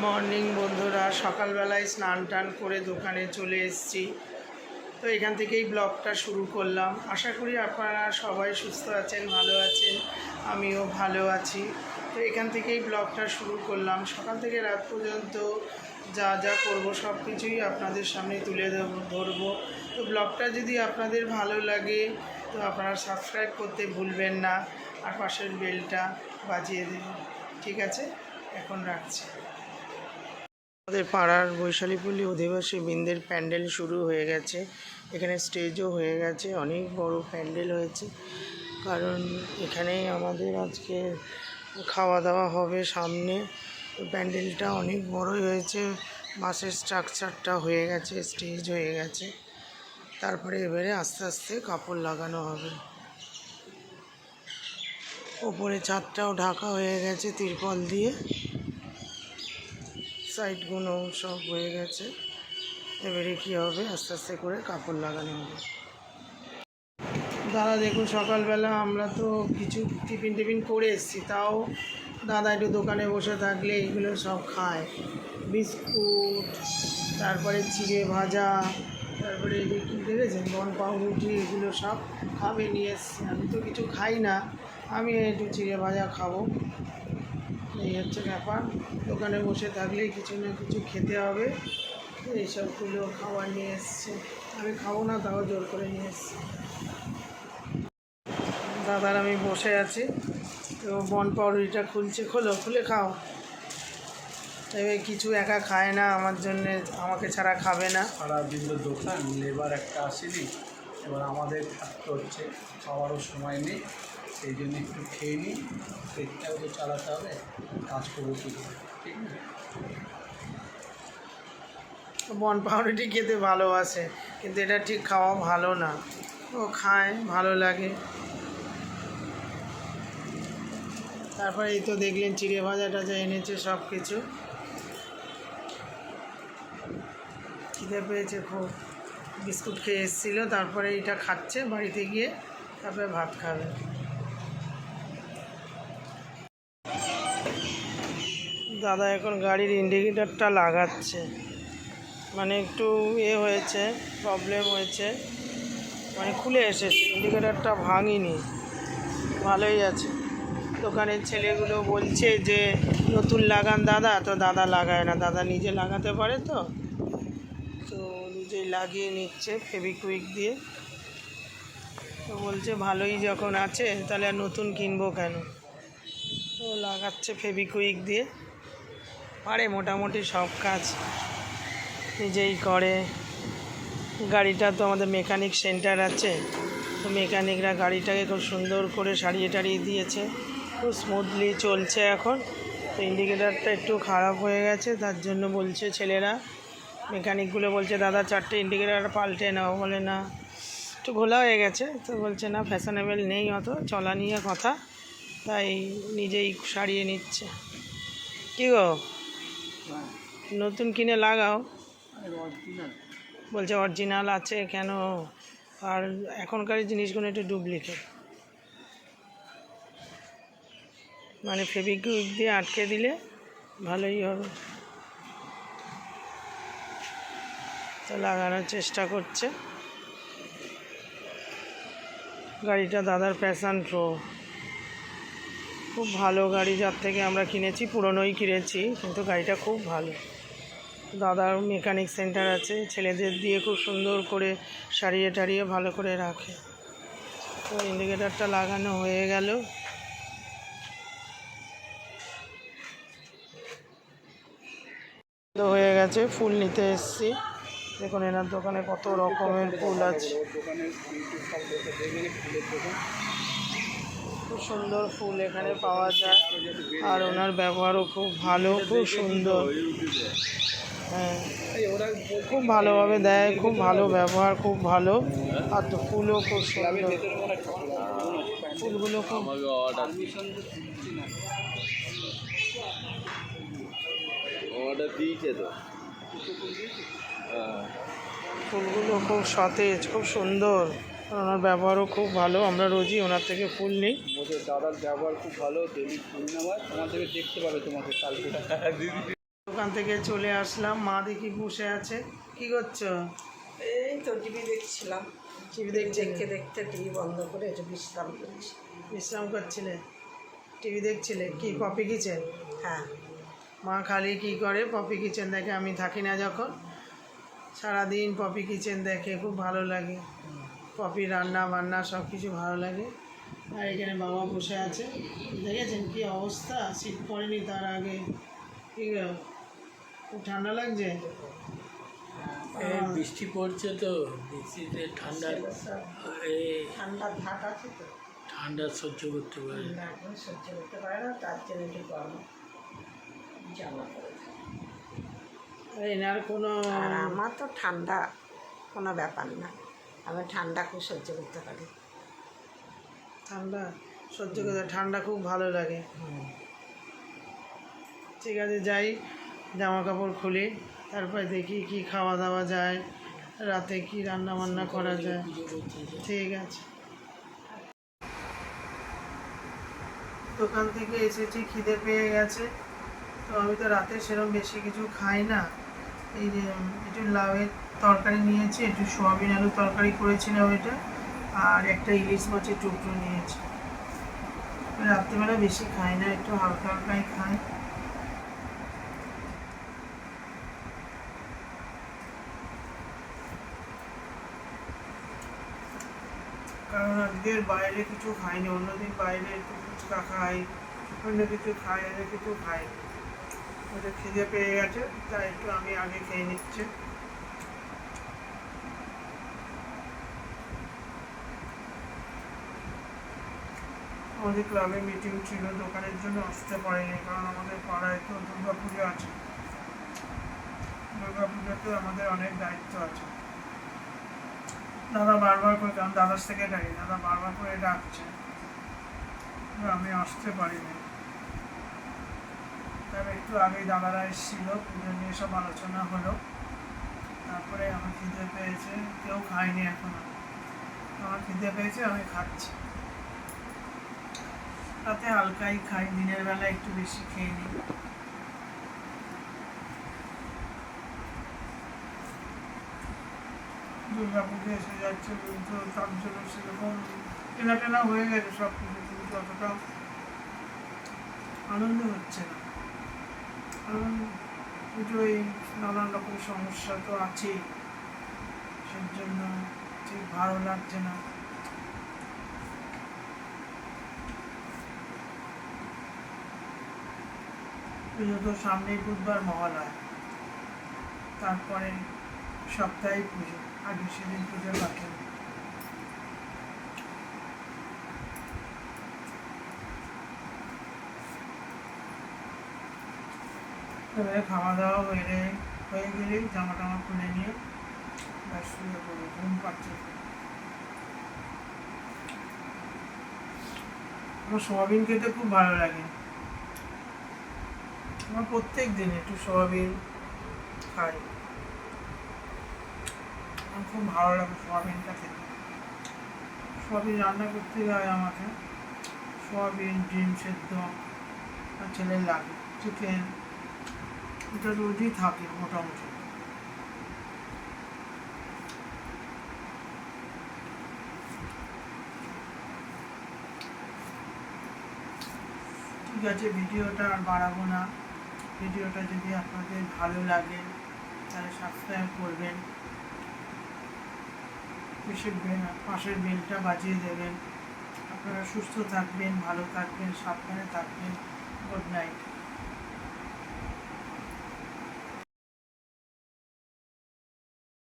Morning বন্ধুরা, সকালবেলায় স্নান টান করে দোকানে চলে এসেছি। তো এখান থেকেই ব্লগটা শুরু করলাম। আশা করি আপনারা সবাই সুস্থ আছেন, ভালো আছেন, আমিও ভালো আছি। তো এখান থেকেই ব্লগটা শুরু করলাম। সকাল থেকে রাত পর্যন্ত যা যা করব সব কিছুই আপনাদের সামনে তুলে ধরবো। তো ব্লগটা যদি আপনাদের ভালো লাগে তো আপনারা সাবস্ক্রাইব করতে ভুলবেন না, আর পাশের বেলটা বাজিয়ে দেবেন। ঠিক আছে, এখন রাখছি। আমাদের পাড়ার বৈশালীপল্লী অধিবাসী বৃন্দের প্যান্ডেল শুরু হয়ে গেছে। এখানে স্টেজও হয়ে গেছে, অনেক বড় প্যান্ডেল হয়েছে, কারণ এখানেই আমাদের আজকে খাওয়া দাওয়া হবে সামনে। প্যান্ডেলটা অনেক বড়ই হয়েছে, বাঁশের স্ট্রাকচারটা হয়ে গেছে, স্টেজ হয়ে গেছে। তারপরে এবারে আস্তে আস্তে কাপড় লাগানো হবে। ওপরে ছাদটাও ঢাকা হয়ে গেছে তিরপল দিয়ে, সাইডগুলো সব হয়ে গেছে। এবারে কী হবে, আস্তে আস্তে করে কাপড় লাগানো হবে। দাদা দেখুন, সকালবেলা আমরা তো কিছু টিফিন করে এসেছি, তাও দাদা একটু দোকানে বসে থাকলে এইগুলো সব খায়। বিস্কুট, তারপরে চিড়ে ভাজা, তারপরে এই যে কী দেখেছেন বন পাউরুটি, এগুলো সব খাবে নিয়ে এসছি। আমি তো কিছু খাই না, আমি একটু চিড়ে ভাজা খাবো। এই হচ্ছে ব্যাপার, দোকানে বসে থাকলেই কিছু না কিছু খেতে হবে। এইসবগুলো খাবার নিয়ে এসছে, আমি খাবো না, তাও জোর করে নিয়ে এসছি। দাদার আমি বসে আছি, তো বন পাউরুটিটা খুলে খাও। এবার কিছু একা খায় না, আমার জন্যে, আমাকে ছাড়া খাবে না। সারা দিন তো দোকান, লেবার একটা আসেনি, এবার আমাদের থাকতে হচ্ছে, খাওয়ারও সময় নেই, সেই জন্য একটু খেয়ে নিই, পেটটাও তো চালাতে হবে, কাজ করবো কী করে, ঠিক না? বন পাউরুটি খেতে ভালোবাসে, কিন্তু এটা ঠিক খাওয়া ভালো না। ও খায়, ভালো লাগে। তারপরে এই তো দেখলেন চিড়ে ভাজাটা যা এনেছে, সব কিছু। খিদে পেয়েছে খুব, বিস্কুট খেয়ে এসেছিলো, তারপরে এটা খাচ্ছে, বাড়িতে গিয়ে তারপরে ভাত খাবে। দাদা এখন গাড়ির ইন্ডিকেটারটা লাগাচ্ছে, মানে একটু হয়েছে, প্রবলেম হয়েছে, মানে খুলে এসেছে, ইন্ডিকেটারটা ভাঙিনি, ভালোই আছে। দোকানের ছেলেগুলো বলছে যে নতুন লাগান দাদা, তো দাদা লাগায় না, দাদা নিজে লাগাতে পারে, তো নিজেই লাগিয়ে নিচ্ছে ফেভিকুইক দিয়ে। তো বলছে ভালোই যখন আছে তাহলে আর নতুন কিনবো কেন, তো লাগাচ্ছে ফেভিকুইক দিয়ে। পারে মোটামুটি সব কাজ নিজেই করে। গাড়িটা তো আমাদের মেকানিক সেন্টার আছে, তো মেকানিকরা গাড়িটাকে খুব সুন্দর করে সারিয়ে টারিয়ে দিয়েছে, খুব স্মুথলি চলছে এখন। তো ইন্ডিকেটারটা একটু খারাপ হয়ে গেছে, তার জন্য বলছে ছেলেরা, মেকানিকগুলো বলছে দাদা 4টে ইন্ডিকেটার পাল্টে নাও। বলে না, একটু ঘোলা হয়ে গেছে, তো বলছে না, ফ্যাশনেবল নেই অত, চলা নিয়ে কথা, তাই নিজেই সারিয়ে নিচ্ছে। কী গো, নতুন কিনে লাগাও। বলছে অরিজিনাল আছে কেন, আর এখনকার জিনিসগুলো একটু ডুপ্লিকেট, মানে ফেভিকুইক দিয়ে আটকে দিলে ভালোই হবে। তো লাগানোর চেষ্টা করছে। গাড়িটা দাদার প্যাশন প্রো, খুব ভালো গাড়ি, যার থেকে আমরা কিনেছি, পুরনোই কিনেছি, কিন্তু গাড়িটা খুব ভালো। দাদার মেকানিক সেন্টার আছে, ছেলেদের দিয়ে খুব সুন্দর করে সারিয়ে টারিয়ে ভালো করে রাখে। তো ইন্ডিকেটারটা লাগানো হয়ে গেল। হয়ে গেছে, ফুল নিতে এসেছি। দেখুন এনার দোকানে কত রকমের ফুল আছে, খুব সুন্দর ফুল এখানে পাওয়া যায়, আর ওনার ব্যবহারও খুব ভালো, খুব সুন্দর। হ্যাঁ, খুব ভালোভাবে দেয়, খুব ভালো ব্যবহার, খুব ভালো, আর তো ফুলও খুব সুন্দর, ফুলগুলো খুব ফুলগুলো খুব সতেজ, খুব সুন্দর, ওনার ব্যবহারও খুব ভালো। আমরা রোজই ওনার থেকে ফুল নিই। দাদার ব্যবহার খুব ভালো, ডেলি ফুল নেওয়ার, তোমার থেকে দেখতে পাবে, তোমাকে কালকে দোকান থেকে চলে আসলাম, মা দেখি বসে আছে। কি করছো? এই তো টিভি দেখছিলাম। টিভি দেখতে দেখছিলে? দেখতে টিভি বন্ধ করে একটু বিশ্রাম করছি। বিশ্রাম করছিলে? টিভি দেখছিলে? কি পপি কিচেন? হ্যাঁ, মা খালি কি করে, পপি কিচেন দেখে। আমি থাকি না যখন, সারাদিন পপি কিচেন দেখে, খুব ভালো লাগে। পপি রান্না বান্না সব কিছু ভালো লাগে। আর এখানে বাবা বসে আছে, দেখেছেন কি অবস্থা, শীত পড়েনি তার আগে। ঠিক আছে, খুব ঠান্ডা লাগছে। এই বৃষ্টি পড়ছে তো, বৃষ্টিতে ঠান্ডা এই ঠান্ডার ধাত আছে তো, ঠান্ডা সহ্য করতে পারে না। একদম সহ্য করতে পারে না, তার জন্য একটু গরম জামা পরে থাকে। এনার কোনো আর আমার তো ঠান্ডা কোনো ব্যাপার না, আমি ঠান্ডা খুব সহ্য করতে পারি। ঠান্ডা সহ্য করতে, ঠান্ডা খুব ভালো লাগে। ঠিক আছে, যাই জামা কাপড় খুলি, তারপরে দেখি কি খাওয়া দাওয়া যায়, রাতে কি রান্না বান্না করা যায়। পুজো করতে যে ঠিক আছে। দোকান থেকে এসেছি, খিদে পেয়ে গেছে। তো আমি তো রাতে সেরকম বেশি কিছু খাই না। এই যে একটু লাউয়ের তরকারি নিয়েছি, একটু সোয়াবিন আলু তরকারি করেছিলাম এটা, আর একটা ইলিশ মাছের টুকরো নিয়েছি। রাত্রিবেলা বেশি খাই না, একটু হালকা হালকাই খাই। কারণ আজকের বাইরে কিছু খাইনি, অন্যদিন বাইরে একটু ফুচকা খাই, অন্য কিছু খাই, আগে কিছু খাই। ওটা খিদে পেয়ে গেছে, তাই একটু আমি আগে খেয়ে নিচ্ছি। আমাদের ক্লাবে মিটিং ছিল, দোকানের জন্য আসতে পারিনি, কারণ আমাদের পাড়ায় তো দুর্গা পুজো আছে। দুর্গা পুজোতে আমাদের অনেক দায়িত্ব আছে। দাদা বারবার করে, কারণ দাদার থেকে ডাকি, দাদা বারবার করে ডাকছে, আমি আসতে পারিনি। তবে একটু আগেই দাদারা এসেছিল, পুজো নিয়ে সব আলোচনা হলো। তারপরে আমার খিদে পেয়েছে, কেউ খায়নি এখনো। আমার খিদে পেয়েছে, আমি খাচ্ছি। রাতে হালকাই খাই, দিনের বেলা একটু বেশি খেয়ে নিই। দুর্গা পুজো এসে যাচ্ছে, কিন্তু তার জন্য সেরকম কেনা টেনা হয়ে গেছে সব কিছু, কিন্তু অতটা আনন্দ হচ্ছে না। কারণ পুজোয় নানান রকম সমস্যা তো আছেই, সেই জন্য ঠিক ভালো লাগছে না। পুজো তো সামনেই, বুধবার মহালয়া, তারপরে সপ্তাহে পুজো, আগে সেদিন পুজো বাকি। এবারে খাওয়া দাওয়া হয়ে গেলেই জামা টামা খুলে নিয়ে ব্যাস শুয়ে পড়বো, ঘুম পাচ্ছে। আমার সোয়াবিন খেতে খুব ভালো লাগে। আমার প্রত্যেক দিন একটু সোয়াবিন খাই, আমার খুব ভালো লাগে সোয়াবিনটা খেতে। সোয়াবিন রান্না করতে হয় আমাকে, সোয়াবিন, ডিম সেদ্ধ, আর ছেলের লাগে চিকেন, এটা রোজই থাকে মোটামুটি। ঠিক আছে, ভিডিওটা আর বাড়াবো না। ভিডিওটা যদি আপনাদের ভালো লাগে তাহলে সাবস্ক্রাইব করবেন, পাশের বেলটা বাজিয়ে দেবেন। আপনারা সুস্থ থাকবেন, ভালো থাকবেন, সাবধানে থাকবেন। Good night.